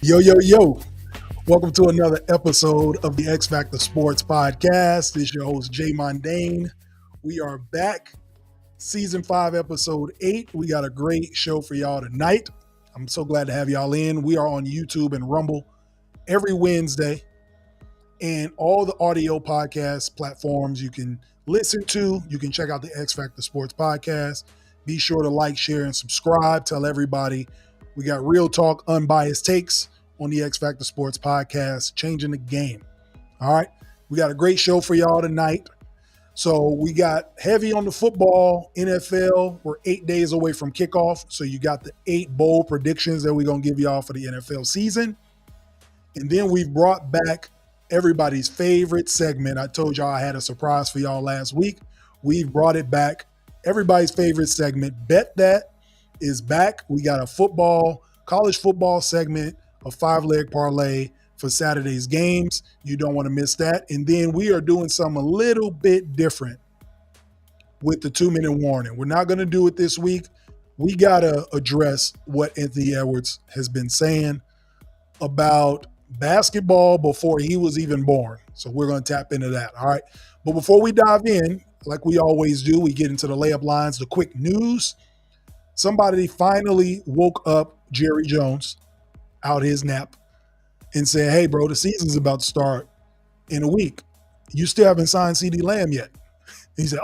Yo, yo, yo. Welcome to another episode of the X Factor Sports Podcast. This is your host, Jay Mondane. We are back, season 5, episode 8. We got a great show for y'all tonight. I'm so glad to have y'all in. We are on YouTube and Rumble every Wednesday, and all the audio podcast platforms you can listen to. You can check out the X Factor Sports Podcast. Be sure to like, share, and subscribe. Tell everybody we got real talk, unbiased takes on the X Factor Sports Podcast, changing the game. All right. We got a great show for y'all tonight. So we got heavy on the football, NFL. We're 8 days away from kickoff. So you got the 8 bold predictions that we're going to give y'all for the NFL season. And then we've brought back everybody's favorite segment. I told y'all I had a surprise for y'all last week. We've brought it back. Everybody's favorite segment, Bet That, is back. We got a college football segment, a 5-leg parlay for Saturday's games. You don't want to miss that. And then we are doing something a little bit different with the 2-minute warning. We're not going to do it this week. We got to address what Anthony Edwards has been saying about basketball before he was even born. So we're going to tap into that. All right. But before we dive in, like we always do, we get into the layup lines, the quick news. Somebody finally woke up Jerry Jones out his nap and said, hey, bro, the season's about to start in a week. You still haven't signed CD Lamb yet. He said,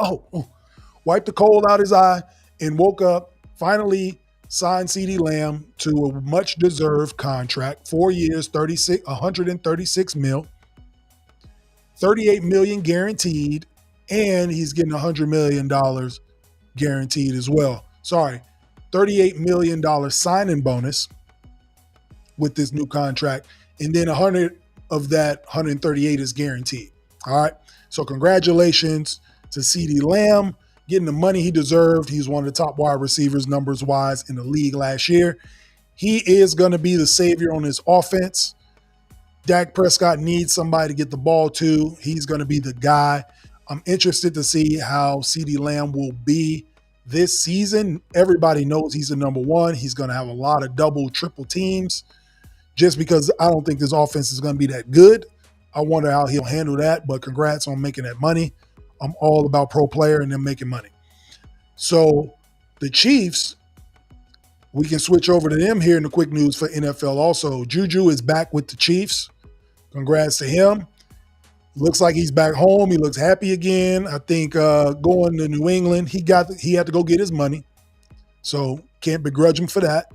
wiped the cold out his eye and woke up, finally signed CD Lamb to a much-deserved contract, 4 years, 136 mil, $38 million guaranteed, and he's getting $100 million guaranteed as well. Sorry, $38 million signing bonus with this new contract, and then 100 of that 138 is guaranteed. All right. So congratulations to CD Lamb getting the money he deserved. He's one of the top wide receivers numbers wise in the league last year. He is going to be the savior on his offense. Dak Prescott needs somebody to get the ball to. He's going to be the guy. I'm interested to see how CD Lamb will be this season. Everybody knows he's the number one. He's going to have a lot of double, triple teams just because I don't think this offense is going to be that good. I wonder how he'll handle that, but congrats on making that money. I'm all about pro player and them making money. So the Chiefs, we can switch over to them here in the quick news for NFL also. Juju is back with the Chiefs. Congrats to him. Looks like he's back home. He looks happy again. I think going to New England, he had to go get his money. So can't begrudge him for that.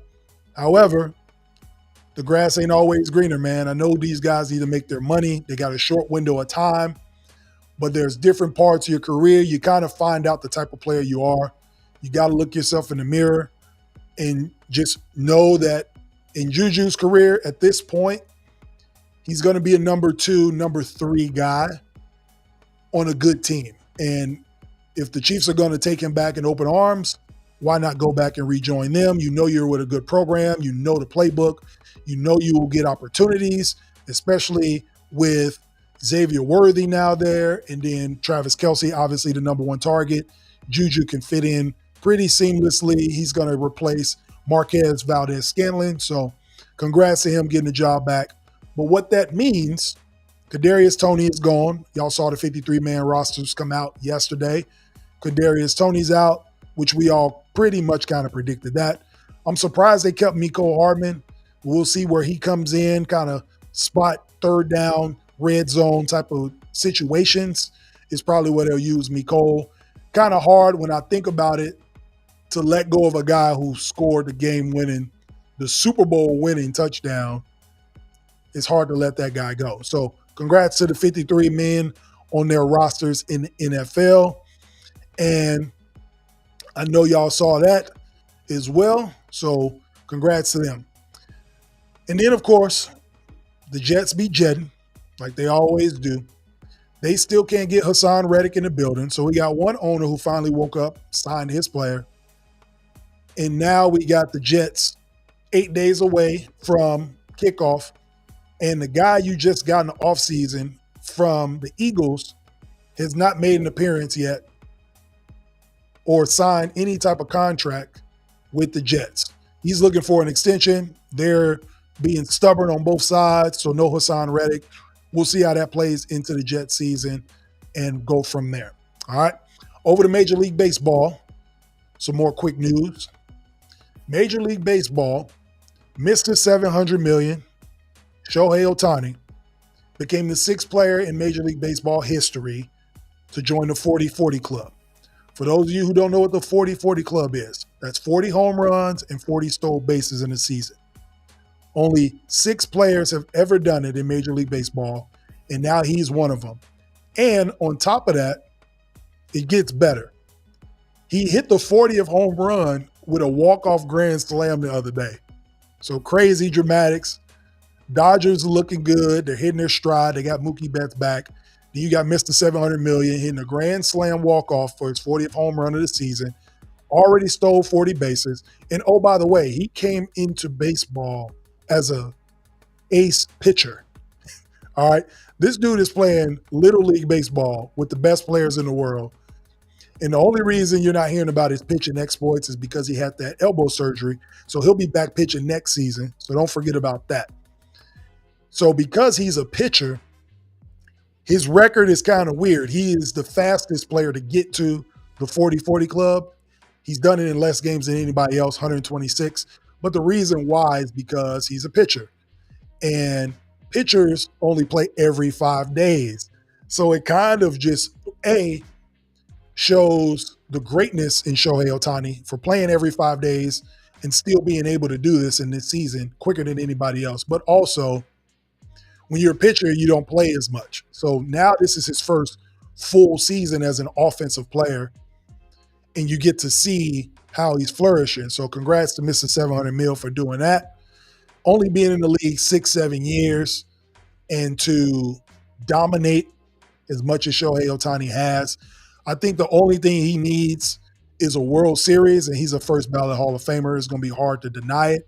However, the grass ain't always greener, man. I know these guys need to make their money. They got a short window of time, but there's different parts of your career. You kind of find out the type of player you are. You got to look yourself in the mirror and just know that in Juju's career at this point, he's going to be a number 2, number 3 guy on a good team. And if the Chiefs are going to take him back in open arms, why not go back and rejoin them? You know you're with a good program. You know the playbook. You know you will get opportunities, especially with Xavier Worthy now there, and then Travis Kelce, obviously the number 1 target. Juju can fit in pretty seamlessly. He's going to replace Marquez Valdez-Scantling. So congrats to him getting the job back. But what that means, Kadarius Toney is gone. Y'all saw the 53-man rosters come out yesterday. Kadarius Toney's out, which we all pretty much kind of predicted that. I'm surprised they kept Mecole Hardman. We'll see where he comes in, kind of spot, third down, red zone type of situations is probably where they'll use Mecole. Kind of hard when I think about it to let go of a guy who scored the Super Bowl winning touchdown. It's hard to let that guy go. So congrats to the 53 men on their rosters in the NFL. And I know y'all saw that as well. So congrats to them. And then, of course, the Jets be jetting like they always do. They still can't get Hassan Reddick in the building. So we got one owner who finally woke up, signed his player. And now we got the Jets 8 days away from kickoff. And the guy you just got in the offseason from the Eagles has not made an appearance yet or signed any type of contract with the Jets. He's looking for an extension. They're being stubborn on both sides. So no Hassan Reddick. We'll see how that plays into the Jet season and go from there. All right. Over to Major League Baseball. Some more quick news. Major League Baseball, Mr. 700 million, Shohei Ohtani, became the sixth player in Major League Baseball history to join the 40-40 club. For those of you who don't know what the 40-40 club is, that's 40 home runs and 40 stolen bases in a season. Only 6 players have ever done it in Major League Baseball, and now he's one of them. And on top of that, it gets better. He hit the 40th home run with a walk-off grand slam the other day. So crazy dramatics. Dodgers are looking good. They're hitting their stride. They got Mookie Betts back. Then you got Mr. 700 million hitting a grand slam walk-off for his 40th home run of the season. Already stole 40 bases. And oh, by the way, he came into baseball as a ace pitcher. All right. This dude is playing Little League Baseball with the best players in the world. And the only reason you're not hearing about his pitching exploits is because he had that elbow surgery. So he'll be back pitching next season. So don't forget about that. So because he's a pitcher, his record is kind of weird. He is the fastest player to get to the 40-40 club. He's done it in less games than anybody else, 126. But the reason why is because he's a pitcher. And pitchers only play every 5 days. So it kind of just, shows the greatness in Shohei Ohtani for playing every 5 days and still being able to do this in this season quicker than anybody else. But also, when you're a pitcher, you don't play as much. So now this is his first full season as an offensive player, and you get to see how he's flourishing. So congrats to Mr. 700 mil for doing that. Only being in the league 6-7 years and to dominate as much as Shohei Ohtani has. I think the only thing he needs is a World Series, and he's a first ballot Hall of Famer. It's going to be hard to deny it.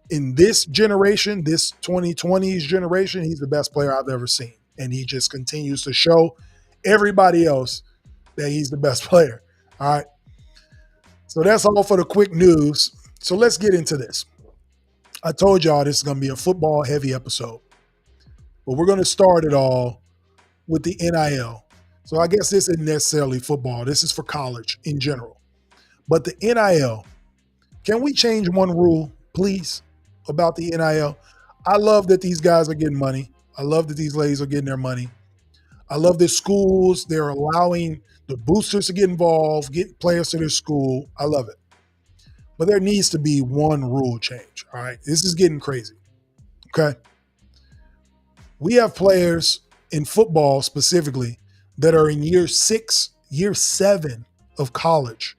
In this generation, this 2020s generation, he's the best player I've ever seen. And he just continues to show everybody else that he's the best player. All right. So that's all for the quick news. So let's get into this. I told y'all this is going to be a football-heavy episode. But we're going to start it all with the NIL. So I guess this isn't necessarily football. This is for college in general. But the NIL, can we change one rule, please, about the NIL? I love that these guys are getting money. I love that these ladies are getting their money. I love that schools, they're allowing the boosters to get involved, get players to their school. I love it. But there needs to be one rule change, all right? This is getting crazy, okay? We have players in football specifically that are in year 6, year 7 of college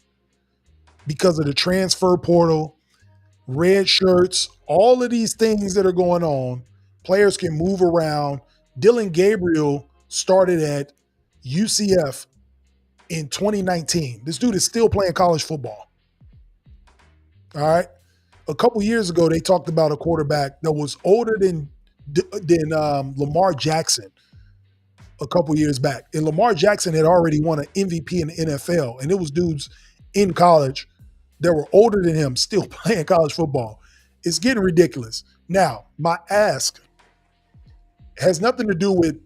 because of the transfer portal, red shirts, all of these things that are going on. Players can move around. Dylan Gabriel started at UCF in 2019. This dude is still playing college football. All right. A couple years ago, they talked about a quarterback that was older than Lamar Jackson a couple years back. And Lamar Jackson had already won an MVP in the NFL. And it was dudes in college that were older than him still playing college football. It's getting ridiculous. Now, my ask has nothing to do with,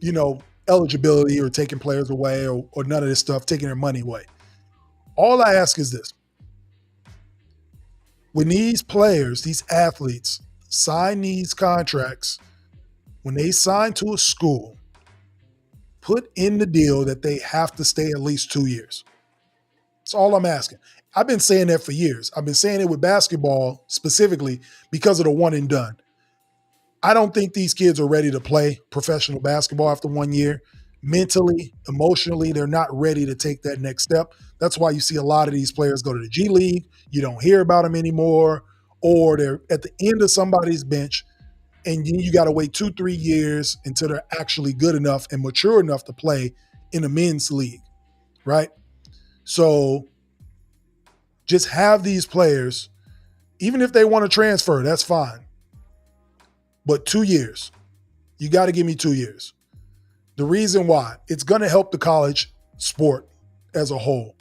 eligibility or taking players away or none of this stuff, taking their money away. All I ask is this. When these players, these athletes sign these contracts, when they sign to a school, put in the deal that they have to stay at least 2 years. That's all I'm asking. I've been saying that for years. I've been saying it with basketball specifically because of the one and done. I don't think these kids are ready to play professional basketball after 1 year. Mentally, emotionally, they're not ready to take that next step. That's why you see a lot of these players go to the G League. You don't hear about them anymore, or they're at the end of somebody's bench, and you got to wait 2-3 years until they're actually good enough and mature enough to play in a men's league, right? So just have these players, even if they want to transfer, that's fine. But 2 years, you got to give me 2 years. The reason why, it's going to help the college sport as a whole.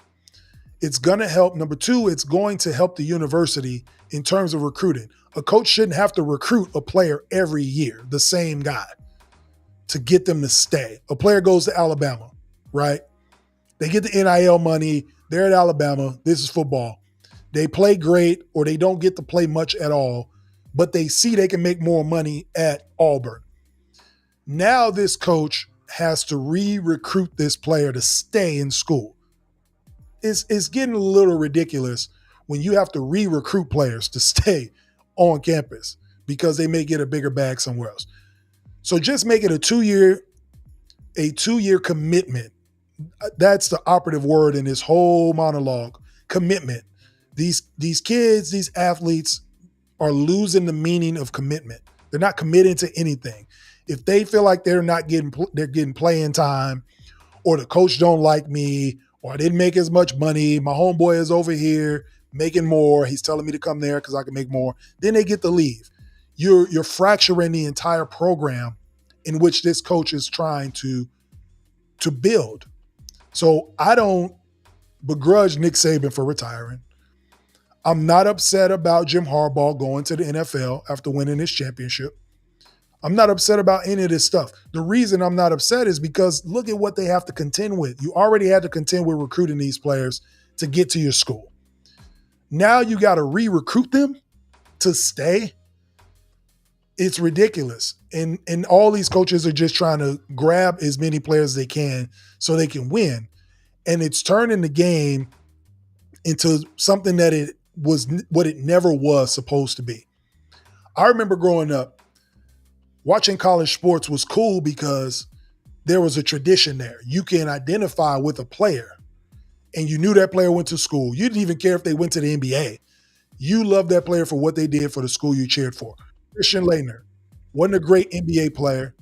It's going to help. Number two, it's going to help the university in terms of recruiting. A coach shouldn't have to recruit a player every year, the same guy, to get them to stay. A player goes to Alabama, right? They get the NIL money. They're at Alabama. This is football. They play great or they don't get to play much at all, but they see they can make more money at Auburn. Now this coach has to re-recruit this player to stay in school. It's getting a little ridiculous when you have to re-recruit players to stay on campus because they may get a bigger bag somewhere else. So just make it a two-year commitment. That's the operative word in this whole monologue. Commitment. These kids, these athletes are losing the meaning of commitment. They're not committing to anything. If they feel like they're getting playing time, or the coach don't like me, or I didn't make as much money, my homeboy is over here making more, he's telling me to come there because I can make more, then they get to leave. You're fracturing the entire program in which this coach is trying to build. So I don't begrudge Nick Saban for retiring. I'm not upset about Jim Harbaugh going to the NFL after winning his championship. I'm not upset about any of this stuff. The reason I'm not upset is because look at what they have to contend with. You already had to contend with recruiting these players to get to your school. Now you got to re-recruit them to stay. It's ridiculous. And all these coaches are just trying to grab as many players as they can so they can win. And it's turning the game into something that it was what it never was supposed to be. I remember growing up, watching college sports was cool because there was a tradition there. You can identify with a player and you knew that player went to school. You didn't even care if they went to the NBA. You loved that player for what they did for the school you cheered for. Christian Laettner wasn't a great NBA player,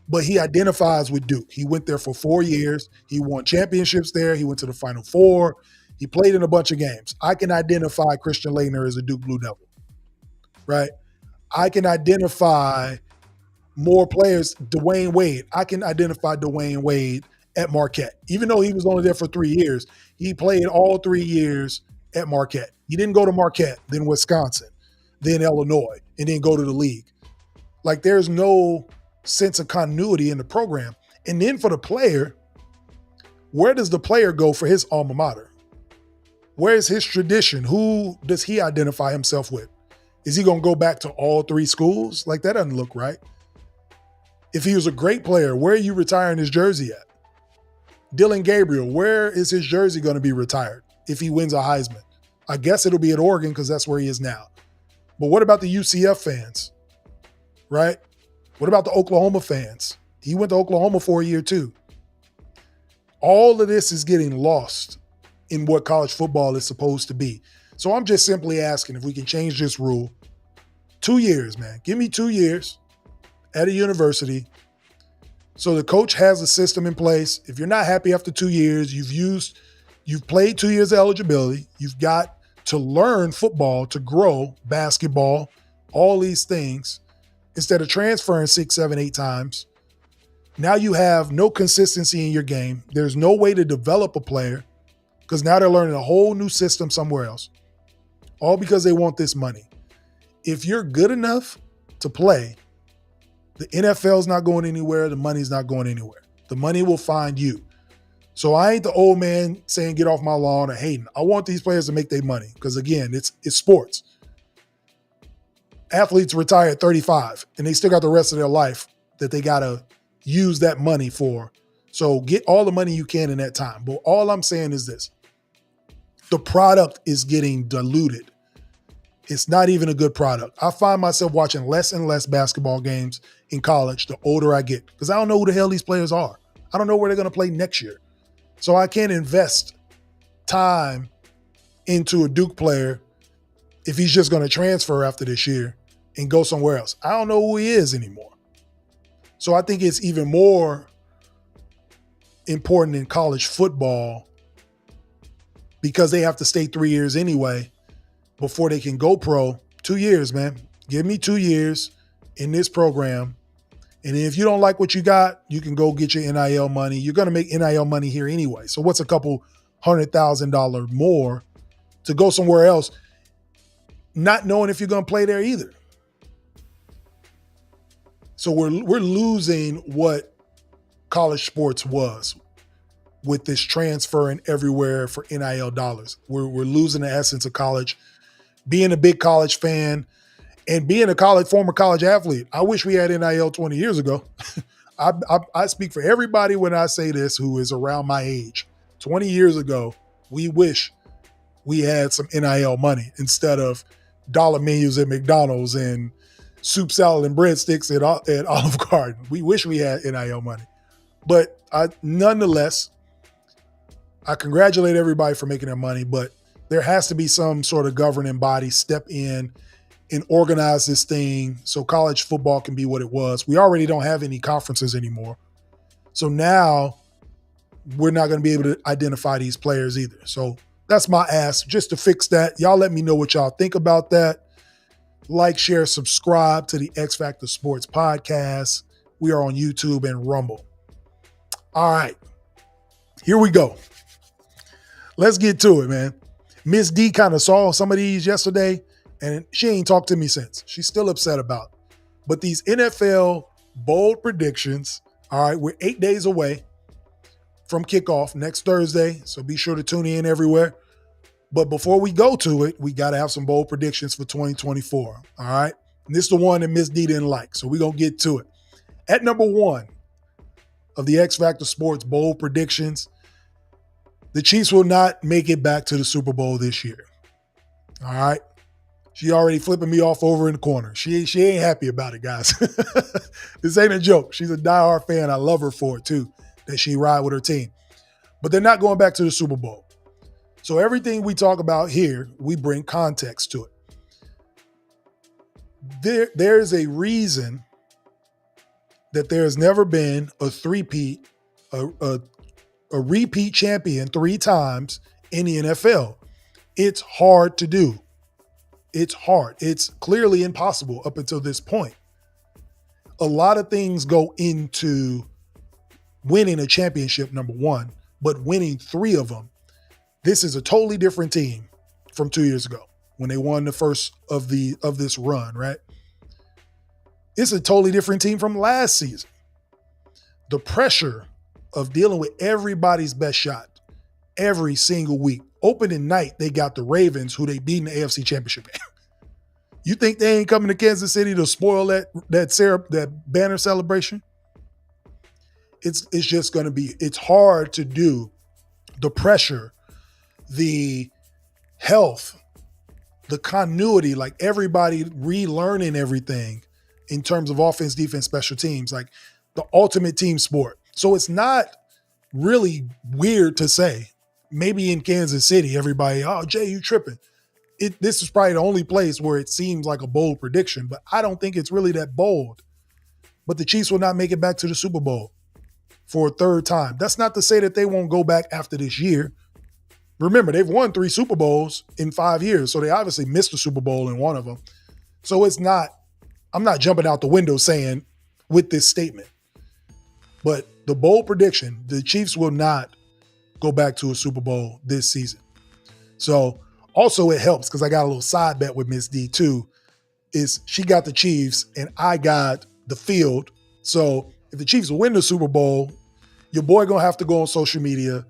but he identifies with Duke. He went there for 4 years. He won championships there. He went to the Final Four. He played in a bunch of games. I can identify Christian Laettner as a Duke Blue Devil, right? I can identify more players. Dwayne Wade. I can identify Dwayne Wade at Marquette. Even though he was only there for 3 years, he played all 3 years at Marquette. He didn't go to Marquette, then Wisconsin, then Illinois, and then go to the league. Like there's no sense of continuity in the program. And then for the player, where does the player go for his alma mater? Where's his tradition? Who does he identify himself with? Is he going to go back to all 3 schools? Like that doesn't look right. If he was a great player, where are you retiring his jersey at? Dylan Gabriel, where is his jersey going to be retired if he wins a Heisman? I guess it'll be at Oregon because that's where he is now. But what about the UCF fans, right? What about the Oklahoma fans? He went to Oklahoma for a year too. All of this is getting lost in what college football is supposed to be. So I'm just simply asking if we can change this rule. 2 years, man. Give me 2 years at a university so the coach has a system in place. If you're not happy after 2 years, you've played 2 years of eligibility, you've got to learn football, to grow, basketball, all these things, instead of transferring 6, 7, 8 times. Now you have no consistency in your game. There's no way to develop a player because now they're learning a whole new system somewhere else, all because they want this money. If you're good enough to play, the NFL's not going anywhere. The money's not going anywhere. The money will find you. So I ain't the old man saying get off my lawn or hating. I want these players to make their money because, again, it's sports. Athletes retire at 35 and they still got the rest of their life that they got to use that money for. So get all the money you can in that time. But all I'm saying is this. The product is getting diluted. It's not even a good product. I find myself watching less and less basketball games in college the older I get because I don't know who the hell these players are. I don't know where they're going to play next year. So I can't invest time into a Duke player if he's just going to transfer after this year and go somewhere else. I don't know who he is anymore. So I think it's even more important in college football because they have to stay 3 years anyway before they can go pro. 2 years, man. Give me 2 years in this program. And if you don't like what you got, you can go get your NIL money. You're going to make NIL money here anyway. So what's a couple $100,000 more to go somewhere else, not knowing if you're going to play there either. So we're losing what college sports was with this transferring everywhere for NIL dollars. We're losing the essence of college. Being a big college fan and being a former college athlete, I wish we had NIL 20 years ago. I speak for everybody when I say this who is around my age. 20 years ago, we wish we had some NIL money instead of dollar menus at McDonald's and soup, salad, and breadsticks at Olive Garden. We wish we had NIL money. But nonetheless, I congratulate everybody for making their money, but there has to be some sort of governing body step in and organize this thing so college football can be what it was. We already don't have any conferences anymore. So now we're not going to be able to identify these players either. So that's my ask, just to fix that. Y'all let me know what y'all think about that. Like, share, subscribe to the X Factor Sports Podcast. We are on YouTube and Rumble. All right, here we go. Let's get to it, man. Miss D kind of saw some of these yesterday, and she ain't talked to me since. She's still upset about it. But these NFL bold predictions, all right, we're 8 days away from kickoff next Thursday, so be sure to tune in everywhere. But before we go to it, we got to have some bold predictions for 2024, all right? And this is the one that Miss D didn't like, so we're going to get to it. At number 1 of the X Factor Sports bold predictions, the Chiefs will not make it back to the Super Bowl this year, all right? She already flipping me off over in the corner. She ain't happy about it, guys. This ain't a joke. She's a diehard fan. I love her for it, too, that she ride with her team. But they're not going back to the Super Bowl. So everything we talk about here, we bring context to it. There's a reason that there's never been a repeat champion 3 times in the NFL. It's hard to do. It's hard. It's clearly impossible up until this point. A lot of things go into winning a championship, number 1, but winning 3 of them. This is a totally different team from 2 years ago when they won the first of this run, right? It's a totally different team from last season. The pressure of dealing with everybody's best shot every single week. Opening night, they got the Ravens, who they beat in the AFC Championship game. You think they ain't coming to Kansas City to spoil that banner celebration? It's just going to be, it's hard to do. The pressure, the health, the continuity, like everybody relearning everything in terms of offense, defense, special teams, like the ultimate team sport. So it's not really weird to say, maybe in Kansas City, everybody, oh, Jay, you tripping. This is probably the only place where it seems like a bold prediction, but I don't think it's really that bold. But the Chiefs will not make it back to the Super Bowl for a 3rd time. That's not to say that they won't go back after this year. Remember, they've won 3 Super Bowls in 5 years, so they obviously missed a Super Bowl in one of them. So I'm not jumping out the window saying with this statement. But the bold prediction, the Chiefs will not go back to a Super Bowl this season. So also it helps because I got a little side bet with Miss D too, is she got the Chiefs and I got the field. So if the Chiefs win the Super Bowl, your boy gonna have to go on social media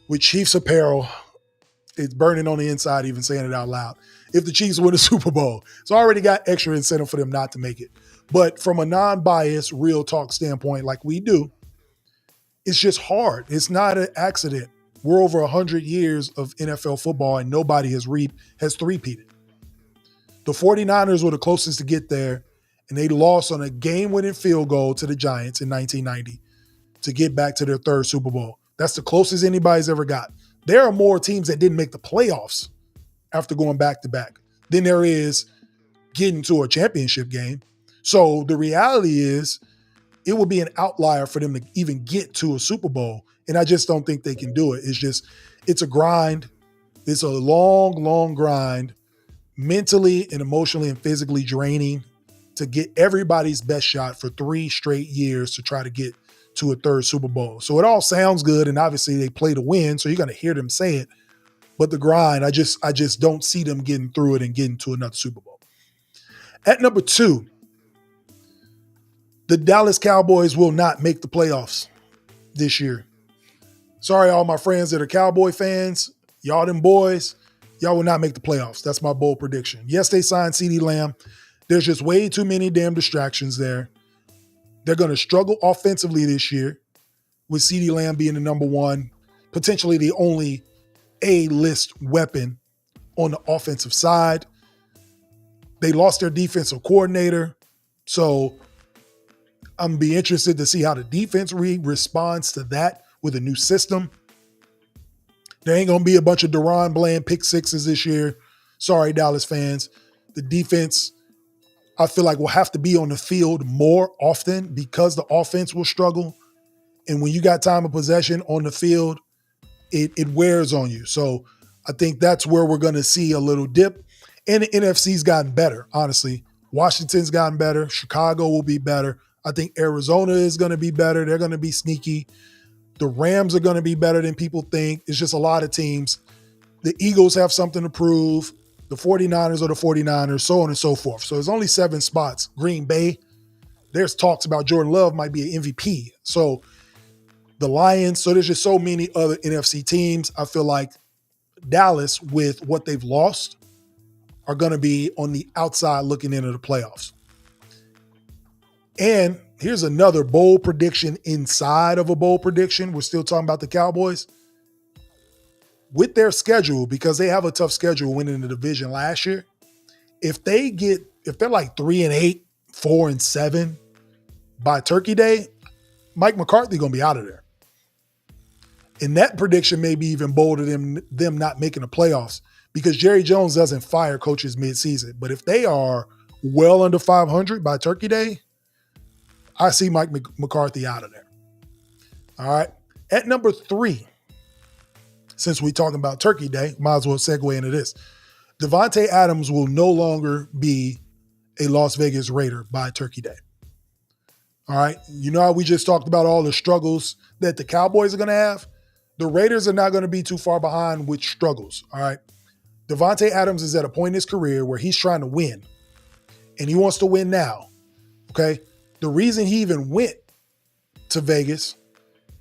with Chiefs apparel. It's burning on the inside even saying it out loud. If the Chiefs win the Super Bowl. So I already got extra incentive for them not to make it. But from a non-biased, real talk standpoint like we do, it's just hard. It's not an accident. We're over 100 years of NFL football and nobody has three-peated. The 49ers were the closest to get there, and they lost on a game-winning field goal to the Giants in 1990 to get back to their 3rd Super Bowl. That's the closest anybody's ever got. There are more teams that didn't make the playoffs after going back-to-back than there is getting to a championship game. So the reality is it would be an outlier for them to even get to a Super Bowl. And I just don't think they can do it. It's a grind. It's a long, long grind, mentally and emotionally and physically draining to get everybody's best shot for 3 straight years to try to get to a third Super Bowl. So it all sounds good, and obviously they play to win, so you're going to hear them say it. But the grind, I just don't see them getting through it and getting to another Super Bowl. At number 2, the Dallas Cowboys will not make the playoffs this year. Sorry, all my friends that are Cowboy fans, y'all them boys, y'all will not make the playoffs. That's my bold prediction. Yes, they signed CeeDee Lamb. There's just way too many damn distractions there. They're going to struggle offensively this year with CeeDee Lamb being the number one, potentially the only A-list weapon on the offensive side. They lost their defensive coordinator, so I'm going to be interested to see how the defense responds to that with a new system. There ain't going to be a bunch of Deron Bland pick sixes this year. Sorry, Dallas fans. The defense, I feel like, will have to be on the field more often because the offense will struggle. And when you got time of possession on the field, it wears on you. So I think that's where we're going to see a little dip. And the NFC's gotten better, honestly. Washington's gotten better. Chicago will be better. I think Arizona is going to be better. They're going to be sneaky. The Rams are going to be better than people think. It's just a lot of teams. The Eagles have something to prove. The 49ers are the 49ers, so on and so forth. So there's only 7 spots. Green Bay, there's talks about Jordan Love might be an MVP. So the Lions, so there's just so many other NFC teams. I feel like Dallas, with what they've lost, are going to be on the outside looking into the playoffs. And here's another bold prediction inside of a bold prediction. We're still talking about the Cowboys. With their schedule, because they have a tough schedule winning the division last year, if they're like 3-8, 4-7 by Turkey Day, Mike McCarthy going to be out of there. And that prediction may be even bolder than them not making the playoffs, because Jerry Jones doesn't fire coaches midseason. But if they are well under 500 by Turkey Day, I see Mike McCarthy out of there. All right. At number 3, since we're talking about Turkey Day, might as well segue into this. Davante Adams will no longer be a Las Vegas Raider by Turkey Day. All right. You know how we just talked about all the struggles that the Cowboys are going to have? The Raiders are not going to be too far behind with struggles. All right. Davante Adams is at a point in his career where he's trying to win, and he wants to win now. Okay. The reason he even went to Vegas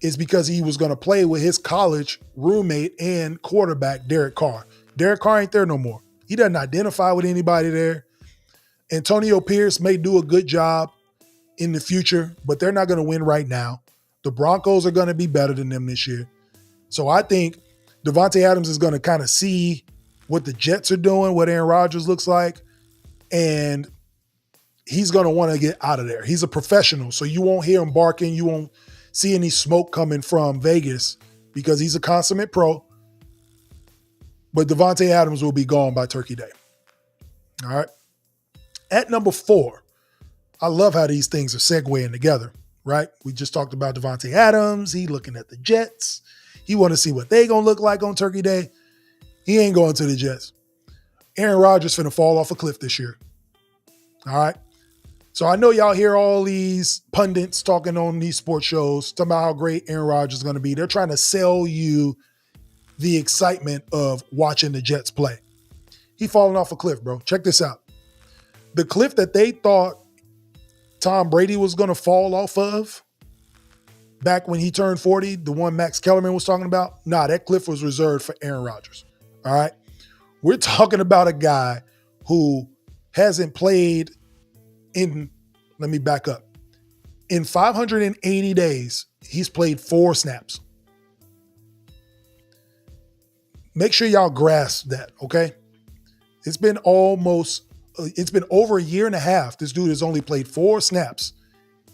is because he was going to play with his college roommate and quarterback, Derek Carr. Derek Carr ain't there no more. He doesn't identify with anybody there. Antonio Pierce may do a good job in the future, but they're not going to win right now. The Broncos are going to be better than them this year. So I think Davante Adams is going to kind of see what the Jets are doing, what Aaron Rodgers looks like, and he's going to want to get out of there. He's a professional, so you won't hear him barking. You won't see any smoke coming from Vegas because he's a consummate pro. But Davante Adams will be gone by Turkey Day. All right. At number 4, I love how these things are segueing together, right? We just talked about Davante Adams. He looking at the Jets. He want to see what they going to look like on Turkey Day. He ain't going to the Jets. Aaron Rodgers finna fall off a cliff this year. All right. So I know y'all hear all these pundits talking on these sports shows, talking about how great Aaron Rodgers is going to be. They're trying to sell you the excitement of watching the Jets play. He falling off a cliff, bro. Check this out. The cliff that they thought Tom Brady was going to fall off of back when he turned 40, the one Max Kellerman was talking about, that cliff was reserved for Aaron Rodgers. All right. We're talking about a guy who hasn't played let me back up. In 580 days, he's played 4 snaps. Make sure y'all grasp that, okay? It's been over a year and a half. This dude has only played 4 snaps.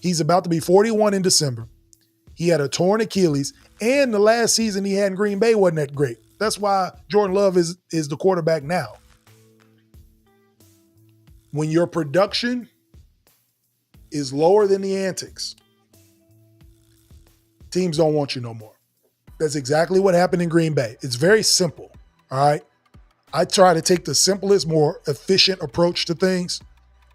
He's about to be 41 in December. He had a torn Achilles, and the last season he had in Green Bay wasn't that great. That's why Jordan Love is the quarterback now. When your production is lower than the antics, teams don't want you no more. That's exactly what happened in Green Bay. It's very simple, all right? I try to take the simplest, more efficient approach to things,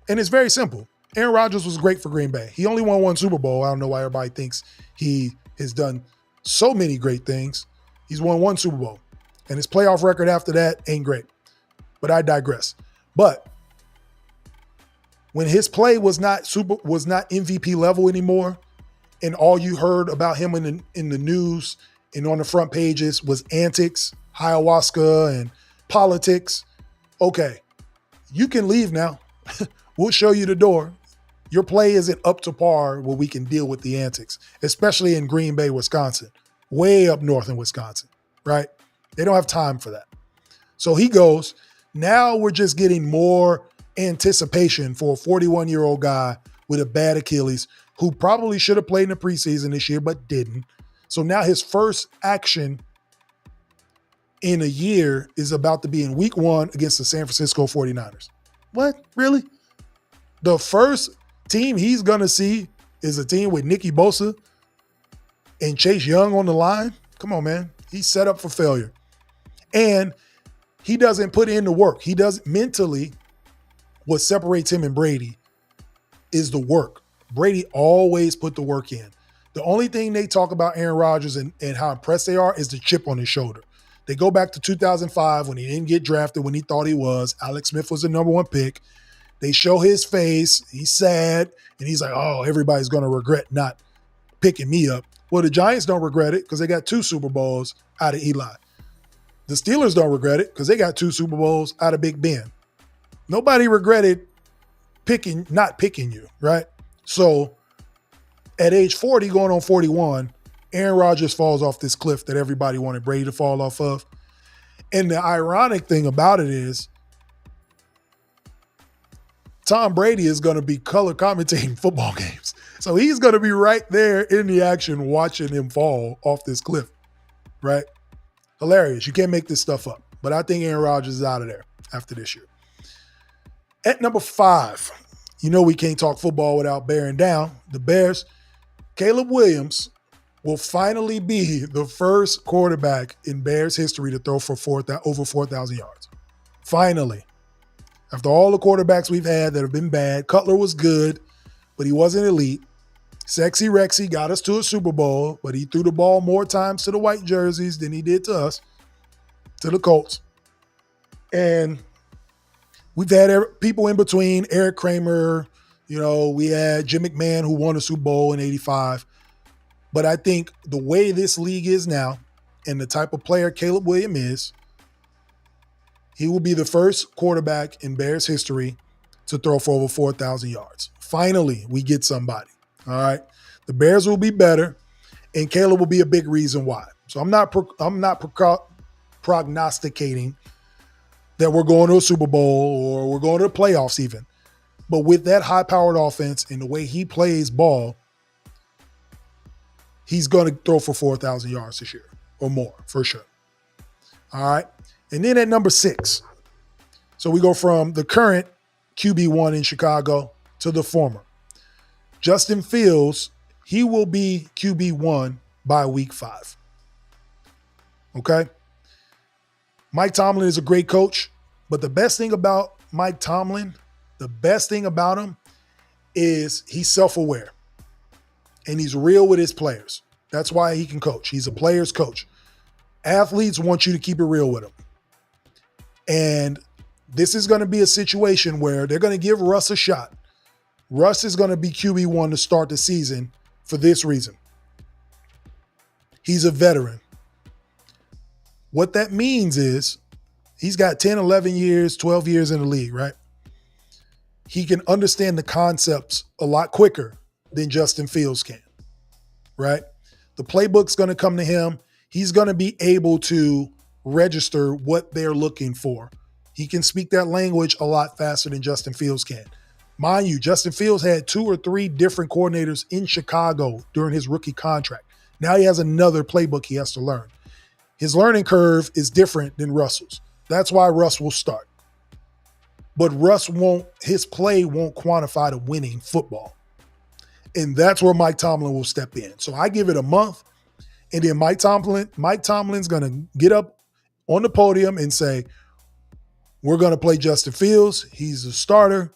and it's very simple. Aaron Rodgers was great for Green Bay. He only won 1 Super Bowl. I don't know why everybody thinks He has done so many great things. He's won 1 Super Bowl, and his playoff record after that ain't great. But I digress. But when his play was not MVP level anymore, and all you heard about him in the news and on the front pages was antics, ayahuasca, and politics, okay, you can leave now. We'll show you the door. Your play isn't up to par where we can deal with the antics, especially in Green Bay, Wisconsin, way up north in Wisconsin, right? They don't have time for that. So he goes. Now we're just getting more anticipation for a 41-year-old guy with a bad Achilles who probably should have played in the preseason this year but didn't. So now his first action in a year is about to be in week 1 against the San Francisco 49ers. What? Really? The first team he's going to see is a team with Nicky Bosa and Chase Young on the line? Come on, man. He's set up for failure. And he doesn't put in the work. He does mentally. What separates him and Brady is the work. Brady always put the work in. The only thing they talk about Aaron Rodgers and how impressed they are is the chip on his shoulder. They go back to 2005 when he didn't get drafted when he thought he was. Alex Smith was the number 1 pick. They show his face. He's sad. And he's like, oh, everybody's going to regret not picking me up. Well, the Giants don't regret it because they got 2 Super Bowls out of Eli. The Steelers don't regret it because they got 2 Super Bowls out of Big Ben. Nobody regretted not picking you, right? So at age 40, going on 41, Aaron Rodgers falls off this cliff that everybody wanted Brady to fall off of. And the ironic thing about it is Tom Brady is going to be color commentating football games. So he's going to be right there in the action watching him fall off this cliff, right? Hilarious. You can't make this stuff up. But I think Aaron Rodgers is out of there after this year. At number 5, you know we can't talk football without bearing down. The Bears, Caleb Williams will finally be the first quarterback in Bears history to throw for over 4,000 yards. Finally. After all the quarterbacks we've had that have been bad, Cutler was good, but he wasn't elite. Sexy Rexy got us to a Super Bowl, but he threw the ball more times to the white jerseys than he did to us, to the Colts. And we've had people in between, Eric Kramer, we had Jim McMahon who won a Super Bowl in 85. But I think the way this league is now and the type of player Caleb Williams is, he will be the first quarterback in Bears history to throw for over 4,000 yards. Finally, we get somebody. All right. The Bears will be better, and Caleb will be a big reason why. So I'm not prognosticating that we're going to a Super Bowl or we're going to the playoffs even. But with that high-powered offense and the way he plays ball, he's going to throw for 4,000 yards this year or more, for sure. All right. And then at number 6, so we go from the current QB1 in Chicago to the former. Justin Fields, he will be QB1 by week 5. Okay? Mike Tomlin is a great coach, but the best thing about Mike Tomlin, the best thing about him is he's self-aware and he's real with his players. That's why he can coach. He's a player's coach. Athletes want you to keep it real with them. And this is going to be a situation where they're going to give Russ a shot. Russ is going to be QB1 to start the season for this reason. He's a veteran. What that means is he's got 10, 11 years, 12 years in the league, right? He can understand the concepts a lot quicker than Justin Fields can, right? The playbook's going to come to him. He's going to be able to register what they're looking for. He can speak that language a lot faster than Justin Fields can. Mind you, Justin Fields had 2 or 3 different coordinators in Chicago during his rookie contract. Now he has another playbook he has to learn. His learning curve is different than Russell's. That's why Russ will start. But his play won't quantify to winning football. And that's where Mike Tomlin will step in. So I give it a month, and then Mike Tomlin's going to get up on the podium and say, we're going to play Justin Fields. He's the starter,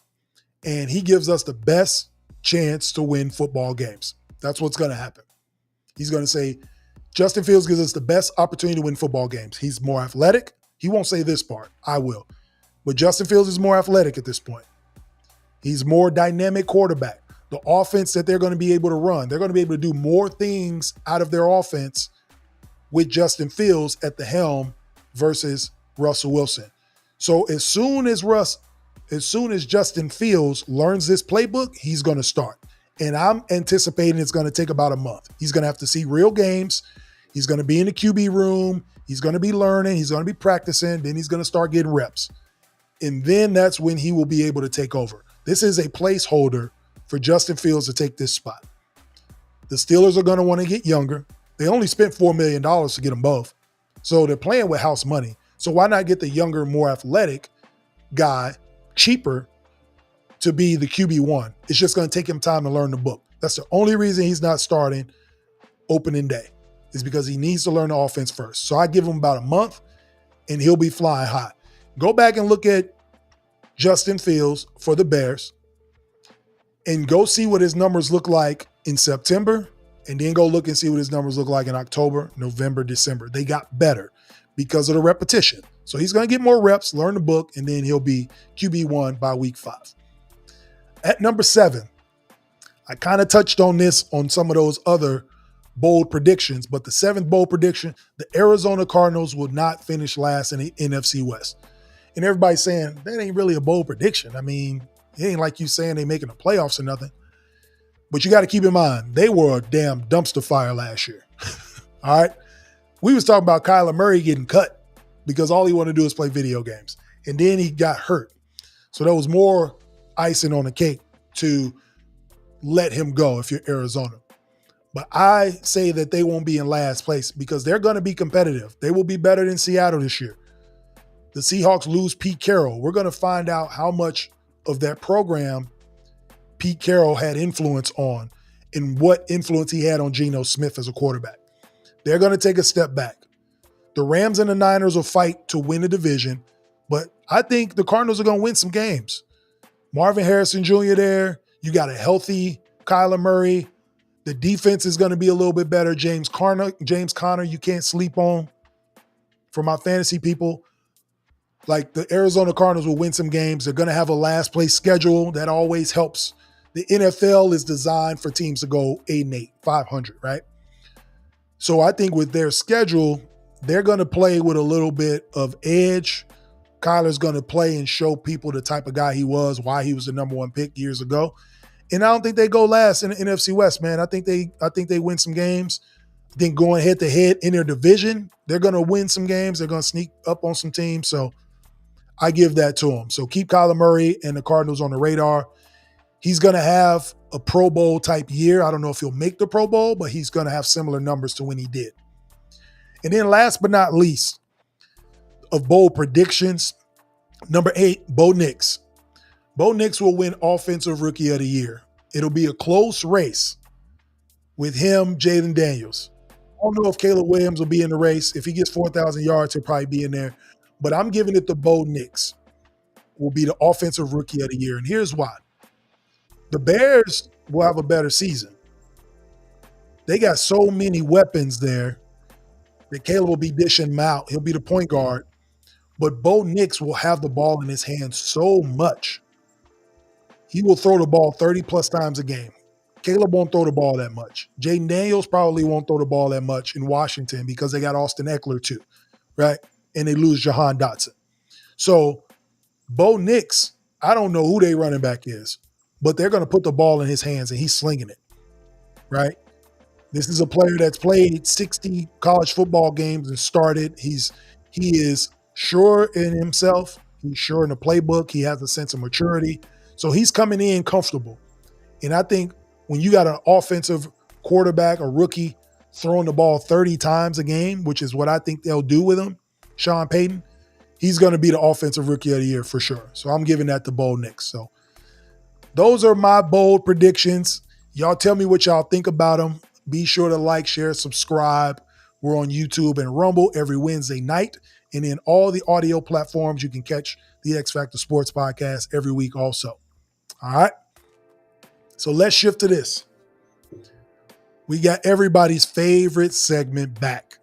and he gives us the best chance to win football games. That's what's going to happen. He's going to say, Justin Fields gives us the best opportunity to win football games. He's more athletic. He won't say this part. I will. But Justin Fields is more athletic at this point. He's more dynamic quarterback. The offense that they're going to be able to run, they're going to be able to do more things out of their offense with Justin Fields at the helm versus Russell Wilson. So as soon as Justin Fields learns this playbook, he's going to start. And I'm anticipating it's going to take about a month. He's going to have to see real games. He's going to be in the QB room. He's going to be learning. He's going to be practicing. Then he's going to start getting reps. And then that's when he will be able to take over. This is a placeholder for Justin Fields to take this spot. The Steelers are going to want to get younger. They only spent $4 million to get them both. So they're playing with house money. So why not get the younger, more athletic guy, cheaper, to be the QB1? It's just going to take him time to learn the book. That's the only reason he's not starting opening day, is because he needs to learn the offense first. So I give him about a month and he'll be flying high. Go back and look at Justin Fields for the Bears and go see what his numbers look like in September, and then go look and see what his numbers look like in October, November, December. They got better because of the repetition. So he's going to get more reps, learn the book, and then he'll be QB1 by week 5. At number 7, I kind of touched on this on some of those other bold predictions, but the 7th bold prediction, the Arizona Cardinals will not finish last in the NFC West. And everybody's saying, that ain't really a bold prediction. I mean, it ain't like you saying they making the playoffs or nothing. But you got to keep in mind, they were a damn dumpster fire last year. All right? We was talking about Kyler Murray getting cut because all he wanted to do is play video games. And then he got hurt. So there was more icing on the cake to let him go if you're Arizona. But I say that they won't be in last place because they're going to be competitive. They will be better than Seattle this year. The Seahawks lose Pete Carroll. We're going to find out how much of that program Pete Carroll had influence on and what influence he had on Geno Smith as a quarterback. They're going to take a step back. The Rams and the Niners will fight to win the division, but I think the Cardinals are going to win some games. Marvin Harrison Jr. there. You got a healthy Kyler Murray. The defense is going to be a little bit better. James Conner, you can't sleep on. For my fantasy people, like the Arizona Cardinals will win some games. They're going to have a last place schedule. That always helps. The NFL is designed for teams to go 8-8, 500, right? So I think with their schedule, they're going to play with a little bit of edge. Kyler's going to play and show people the type of guy he was, why he was the number 1 pick years ago. And I don't think they go last in the NFC West, man. I think they win some games. I think going head to head in their division, they're going to win some games. They're going to sneak up on some teams. So I give that to them. So keep Kyler Murray and the Cardinals on the radar. He's going to have a Pro Bowl type year. I don't know if he'll make the Pro Bowl, but he's going to have similar numbers to when he did. And then last but not least of bold predictions, number 8, Bo Nix. Bo Nix will win Offensive Rookie of the Year. It'll be a close race with him, Jaden Daniels. I don't know if Caleb Williams will be in the race. If he gets 4,000 yards, he'll probably be in there. But I'm giving it to Bo Nix. Will be the Offensive Rookie of the Year. And here's why. The Bears will have a better season. They got so many weapons there that Caleb will be dishing them out. He'll be the point guard. But Bo Nix will have the ball in his hands so much. He will throw the ball 30-plus times a game. Caleb won't throw the ball that much. Jaden Daniels probably won't throw the ball that much in Washington because they got Austin Eckler too, right? And they lose Jahan Dotson. So Bo Nix, I don't know who their running back is, but they're going to put the ball in his hands and he's slinging it, right? This is a player that's played 60 college football games and started. He is sure in himself. He's sure in the playbook. He has a sense of maturity. So he's coming in comfortable. And I think when you got an offensive quarterback, a rookie, throwing the ball 30 times a game, which is what I think they'll do with him, Sean Payton, he's going to be the Offensive Rookie of the Year for sure. So I'm giving that to Bo Nix. So those are my bold predictions. Y'all tell me what y'all think about them. Be sure to like, share, subscribe. We're on YouTube and Rumble every Wednesday night. And in all the audio platforms, you can catch the X Factor Sports Podcast every week also. All right? So let's shift to this. We got everybody's favorite segment back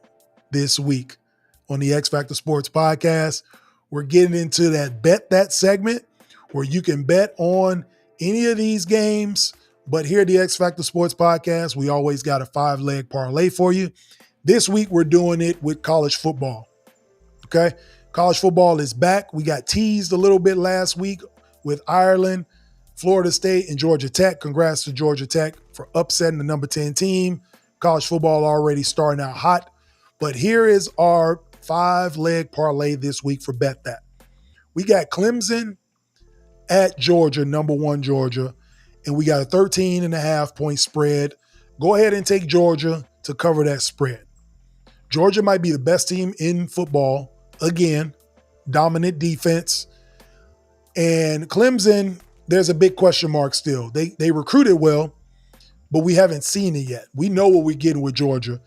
this week on the X Factor Sports Podcast. We're getting into that Bet That segment where you can bet on any of these games. But here at the X Factor Sports Podcast, we always got a 5-leg parlay for you. This week, we're doing it with college football. Okay? College football is back. We got teased a little bit last week with Ireland, Florida State, and Georgia Tech. Congrats to Georgia Tech for upsetting the number 10 team. College football already starting out hot. But here is our 5-leg parlay this week for Bet That. We got Clemson at Georgia, number 1 Georgia, and we got a 13.5-point spread. Go ahead and take Georgia to cover that spread. Georgia might be the best team in football. Again, dominant defense. And Clemson, there's a big question mark still. They recruited well, but we haven't seen it yet. We know what we're getting with Georgia.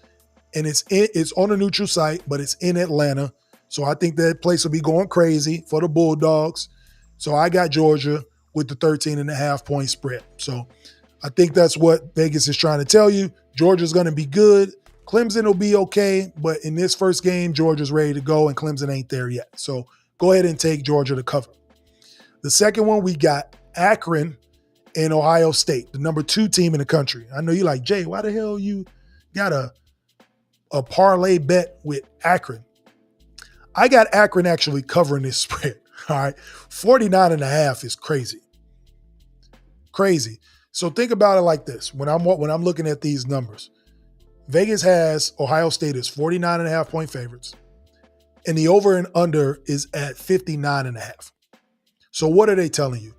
And it's on a neutral site, but it's in Atlanta. So I think that place will be going crazy for the Bulldogs. So I got Georgia with the 13.5-point spread. So I think that's what Vegas is trying to tell you. Georgia's going to be good. Clemson will be okay. But in this first game, Georgia's ready to go, and Clemson ain't there yet. So go ahead and take Georgia to cover. The second one, we got Akron and Ohio State, the number 2 team in the country. I know you're like, Jay, why the hell you got a parlay bet with Akron? I got Akron actually covering this spread. All right. 49.5 is crazy. Crazy. So think about it like this. When I'm looking at these numbers, Vegas has Ohio State as 49.5-point favorites, and the over and under is at 59.5. So what are they telling you?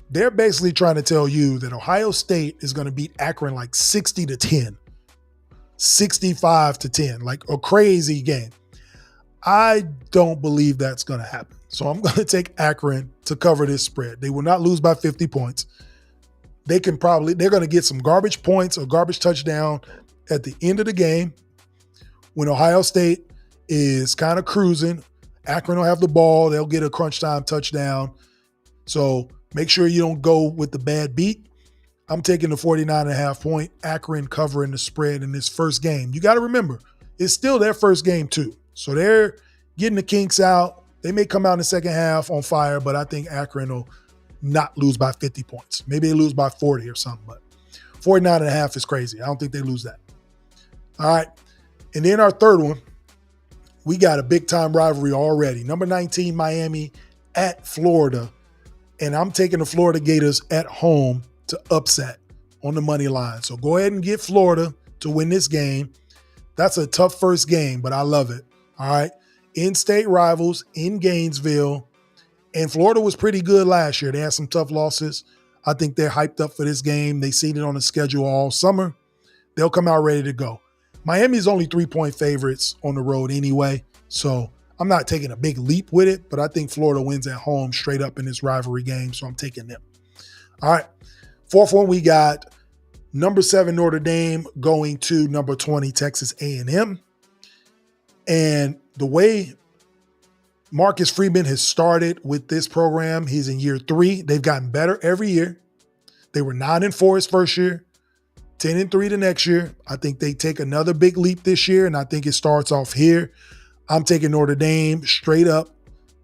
They're basically trying to tell you that Ohio State is going to beat Akron like 60-10, 65-10, like a crazy game. I don't believe that's going to happen. So I'm going to take Akron to cover this spread. They will not lose by 50 points. They're going to get some garbage points or garbage touchdown at the end of the game when Ohio State is kind of cruising. Akron will have the ball. They'll get a crunch time touchdown. So make sure you don't go with the bad beat. I'm taking the 49.5-point Akron covering the spread in this first game. You got to remember, it's still their first game too. So they're getting the kinks out. They may come out in the second half on fire, but I think Akron will not lose by 50 points. Maybe they lose by 40 or something, but 49.5 is crazy. I don't think they lose that. All right. And then our third one, we got a big-time rivalry already. Number 19, Miami at Florida. And I'm taking the Florida Gators at home to upset on the money line. So go ahead and get Florida to win this game. That's a tough first game, but I love it. All right. In-state rivals in Gainesville. And Florida was pretty good last year. They had some tough losses. I think they're hyped up for this game. They've seen it on the schedule all summer. They'll come out ready to go. Miami's only 3-point favorites on the road anyway. So I'm not taking a big leap with it, but I think Florida wins at home straight up in this rivalry game. So I'm taking them. All right. Fourth one, we got number 7 Notre Dame going to number 20 Texas A&M. And the way Marcus Freeman has started with this program, he's in year 3. They've gotten better every year. They were 9-4 his first year, 10-3 the next year. I think they take another big leap this year, and I think it starts off here. I'm taking Notre Dame straight up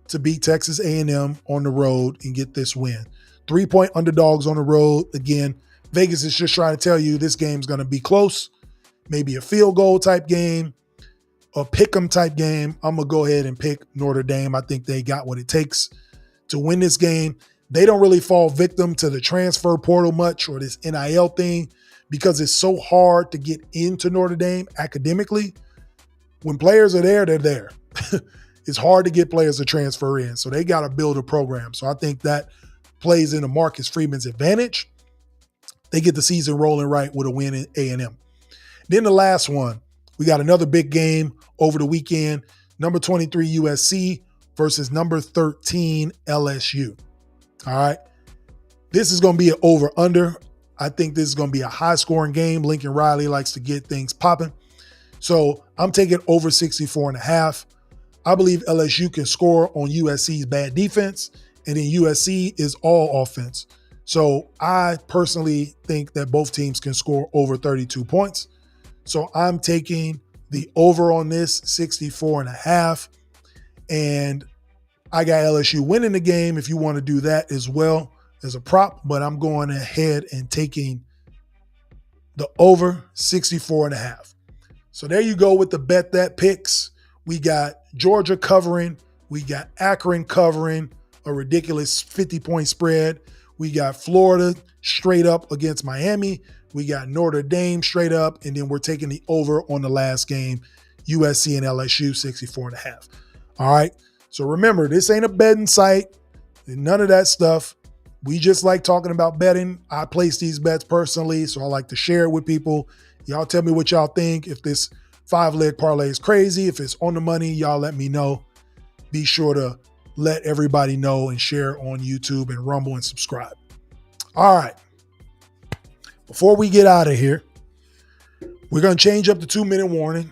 to beat Texas A&M on the road and get this win. 3-point underdogs on the road. Again, Vegas is just trying to tell you this game's going to be close, maybe a field goal type game, a pick 'em type game. I'm going to go ahead and pick Notre Dame. I think they got what it takes to win this game. They don't really fall victim to the transfer portal much or this NIL thing because it's so hard to get into Notre Dame academically. When players are there, they're there. It's hard to get players to transfer in. So they got to build a program. So I think that plays into Marcus Freeman's advantage. They get the season rolling right with a win in A&M. Then the last one, we got another big game over the weekend. Number 23 USC versus number 13 LSU. All right. This is going to be an over-under. I think this is going to be a high-scoring game. Lincoln Riley likes to get things popping. So I'm taking over 64.5. I believe LSU can score on USC's bad defense, and then USC is all offense. So I personally think that both teams can score over 32 points. So I'm taking the over on this, 64.5. And I got LSU winning the game if you want to do that as well as a prop, but I'm going ahead and taking the over 64.5. So there you go with the bet that picks. We got Georgia covering. We got Akron covering a ridiculous 50-point spread. We got Florida straight up against Miami. We got Notre Dame straight up. And then we're taking the over on the last game, USC and LSU, 64.5. All right. So remember, this ain't a betting site. None of that stuff. We just like talking about betting. I place these bets personally, so I like to share it with people. Y'all tell me what y'all think. If this 5-leg parlay is crazy, if it's on the money, y'all let me know. Be sure to let everybody know and share on YouTube and Rumble and subscribe. All right. Before we get out of here, we're going to change up the 2-minute warning,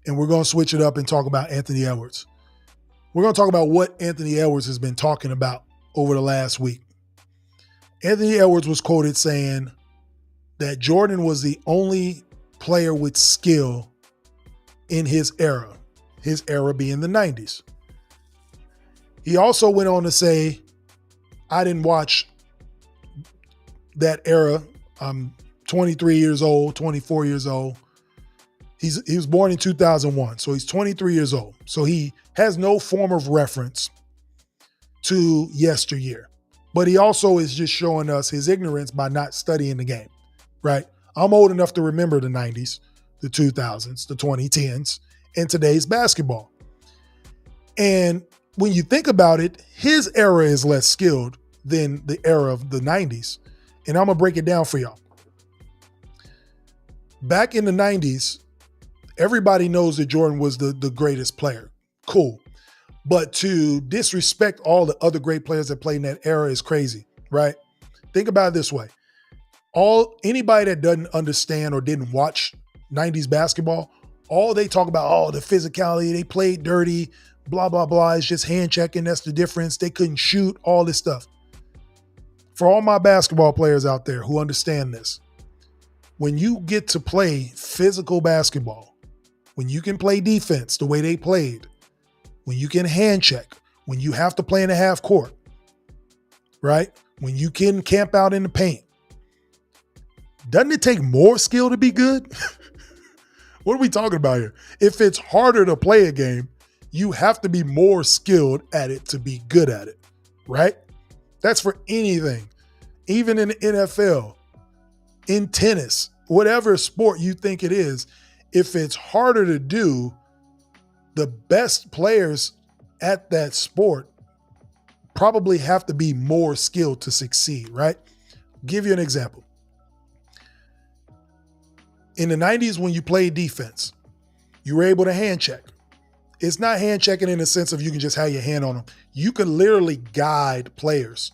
and we're going to switch it up and talk about Anthony Edwards. We're going to talk about what Anthony Edwards has been talking about over the last week. Anthony Edwards was quoted saying that Jordan was the only player with skill in his era being the 90s. He also went on to say, I didn't watch that era. I'm 23 years old, 24 years old. He was born in 2001, so he's 23 years old. So he has no form of reference to yesteryear. But he also is just showing us his ignorance by not studying the game, right? I'm old enough to remember the 90s, the 2000s, the 2010s, and today's basketball. And when you think about it, his era is less skilled than the era of the 90s. And I'm going to break it down for y'all. Back in the 90s, everybody knows that Jordan was the greatest player. Cool. But to disrespect all the other great players that played in that era is crazy, right? Think about it this way. Anybody that doesn't understand or didn't watch 90s basketball, all they talk about, the physicality, they played dirty, blah, blah, blah. It's just hand checking. That's the difference. They couldn't shoot, all this stuff. For all my basketball players out there who understand this, when you get to play physical basketball, when you can play defense the way they played, when you can hand check, when you have to play in a half court, right? When you can camp out in the paint, doesn't it take more skill to be good? What are we talking about here? If it's harder to play a game, you have to be more skilled at it to be good at it, right? That's for anything. Even in the NFL, in tennis, whatever sport you think it is, if it's harder to do, the best players at that sport probably have to be more skilled to succeed, right? Give you an example. In the 90s, when you played defense, you were able to hand check. It's not hand checking in the sense of you can just have your hand on them. You can literally guide players,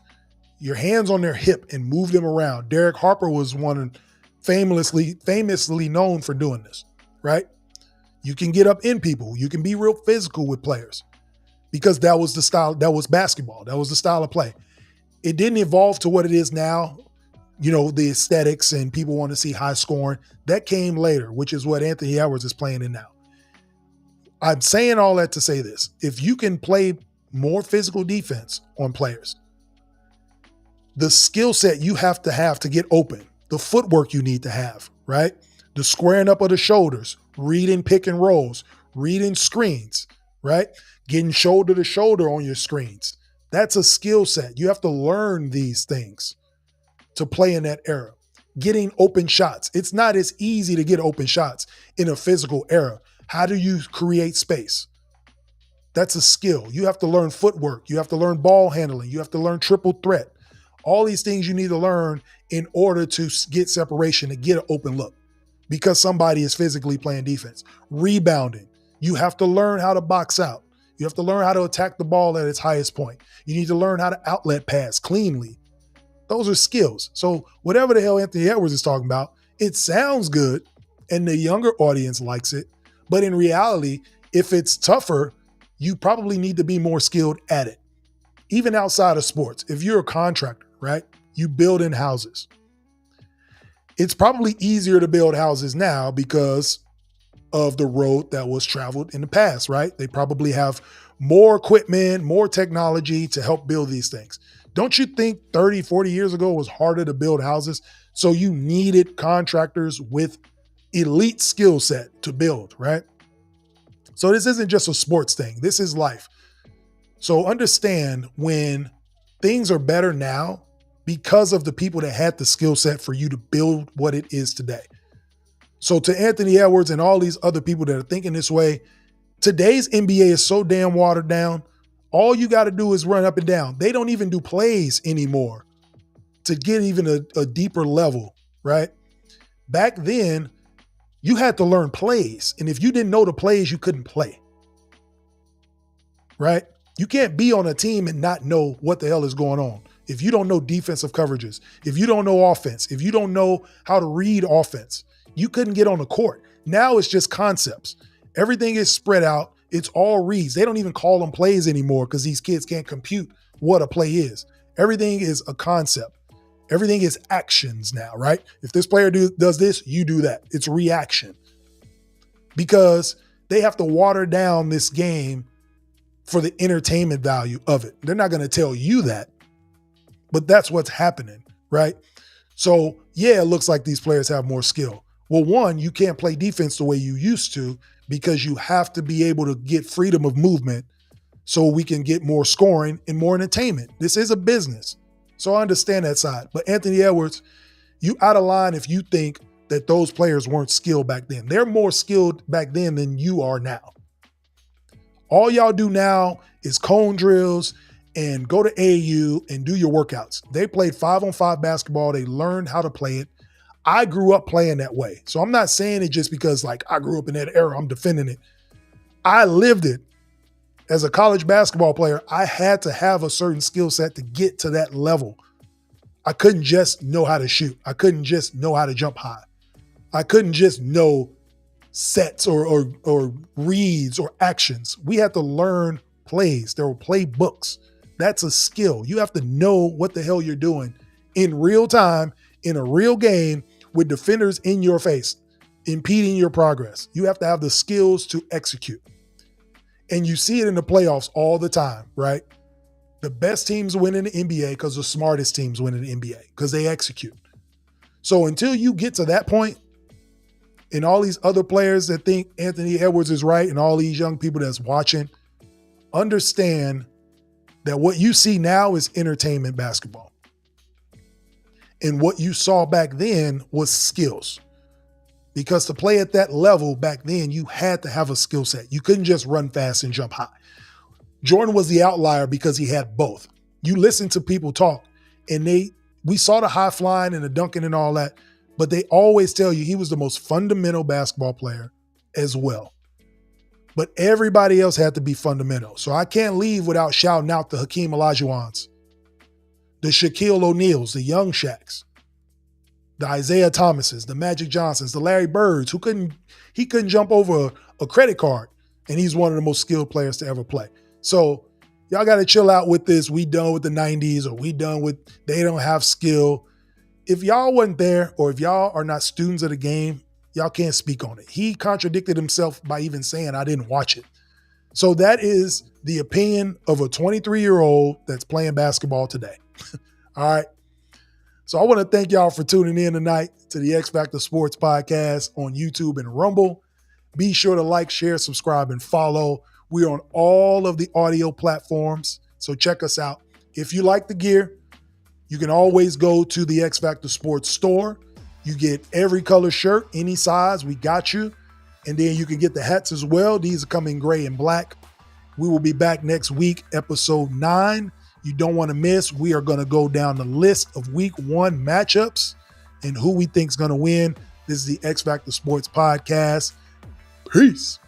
your hands on their hip, and move them around. Derek Harper was one famously known for doing this, right? You can get up in people. You can be real physical with players because that was the style. That was basketball. That was the style of play. It didn't evolve to what it is now. You know, the aesthetics and people want to see high scoring. That came later, which is what Anthony Edwards is playing in now. I'm saying all that to say this. If you can play more physical defense on players, the skill set you have to get open, the footwork you need to have, right? The squaring up of the shoulders, reading pick and rolls, reading screens, right? Getting shoulder to shoulder on your screens. That's a skill set. You have to learn these things to play in that era. Getting open shots. It's not as easy to get open shots in a physical era. How do you create space? That's a skill. You have to learn footwork. You have to learn ball handling. You have to learn triple threat. All these things you need to learn in order to get separation, to get an open look, because somebody is physically playing defense. Rebounding. You have to learn how to box out. You have to learn how to attack the ball at its highest point. You need to learn how to outlet pass cleanly. Those are skills. So whatever the hell Anthony Edwards is talking about, it sounds good and the younger audience likes it. But in reality, if it's tougher, you probably need to be more skilled at it. Even outside of sports, if you're a contractor, right? You build in houses. It's probably easier to build houses now because of the road that was traveled in the past, right? They probably have more equipment, more technology to help build these things. Don't you think 30, 40 years ago it was harder to build houses? So you needed contractors with elite skill set to build, right? So this isn't just a sports thing. This is life. So understand when things are better now because of the people that had the skill set for you to build what it is today. So to Anthony Edwards and all these other people that are thinking this way, today's NBA is so damn watered down. All you got to do is run up and down. They don't even do plays anymore to get even a deeper level, right? Back then, you had to learn plays. And if you didn't know the plays, you couldn't play, right? You can't be on a team and not know what the hell is going on. If you don't know defensive coverages, if you don't know offense, if you don't know how to read offense, you couldn't get on the court. Now it's just concepts. Everything is spread out. It's all reads. They don't even call them plays anymore because these kids can't compute what a play is. Everything is a concept. Everything is actions now, right? If this player does this, you do that. It's reaction. Because they have to water down this game for the entertainment value of it. They're not going to tell you that, but that's what's happening, right? So, yeah, it looks like these players have more skill. Well, one, you can't play defense the way you used to because you have to be able to get freedom of movement so we can get more scoring and more entertainment. This is a business. So I understand that side. But Anthony Edwards, you out of line if you think that those players weren't skilled back then. They're more skilled back then than you are now. All y'all do now is cone drills and go to AU and do your workouts. They played 5-on-5 basketball. They learned how to play it. I grew up playing that way. So I'm not saying it just because like I grew up in that era, I'm defending it. I lived it. As a college basketball player, I had to have a certain skill set to get to that level. I couldn't just know how to shoot. I couldn't just know how to jump high. I couldn't just know sets or reads or actions. We had to learn plays. There were playbooks. That's a skill. You have to know what the hell you're doing in real time, in a real game, with defenders in your face, impeding your progress. You have to have the skills to execute. And you see it in the playoffs all the time, right? The best teams win in the NBA because the smartest teams win in the NBA because they execute. So until you get to that point, and all these other players that think Anthony Edwards is right and all these young people that's watching, understand that what you see now is entertainment basketball. And what you saw back then was skills. Because to play at that level back then, you had to have a skill set. You couldn't just run fast and jump high. Jordan was the outlier because he had both. You listen to people talk, and we saw the high flying and the dunking and all that, but they always tell you he was the most fundamental basketball player as well. But everybody else had to be fundamental. So I can't leave without shouting out the Hakeem Olajuwons, the Shaquille O'Neals, the Young Shaqs, the Isaiah Thomases, the Magic Johnsons, the Larry Birds, he couldn't jump over a credit card, and he's one of the most skilled players to ever play. So y'all got to chill out with this. We done with the 90s, or we done with they don't have skill. If y'all wasn't there, or if y'all are not students of the game, y'all can't speak on it. He contradicted himself by even saying, I didn't watch it. So that is the opinion of a 23-year-old that's playing basketball today. All right. So I want to thank y'all for tuning in tonight to the X Factor Sports Podcast on YouTube and Rumble. Be sure to like, share, subscribe, and follow. We're on all of the audio platforms, so check us out. If you like the gear, you can always go to the X Factor Sports store. You get every color shirt, any size, we got you. And then you can get the hats as well. These are coming gray and black. We will be back next week, episode 9. You don't want to miss. We are going to go down the list of week 1 matchups and who we think is going to win. This is the X Factor Sports Podcast. Peace.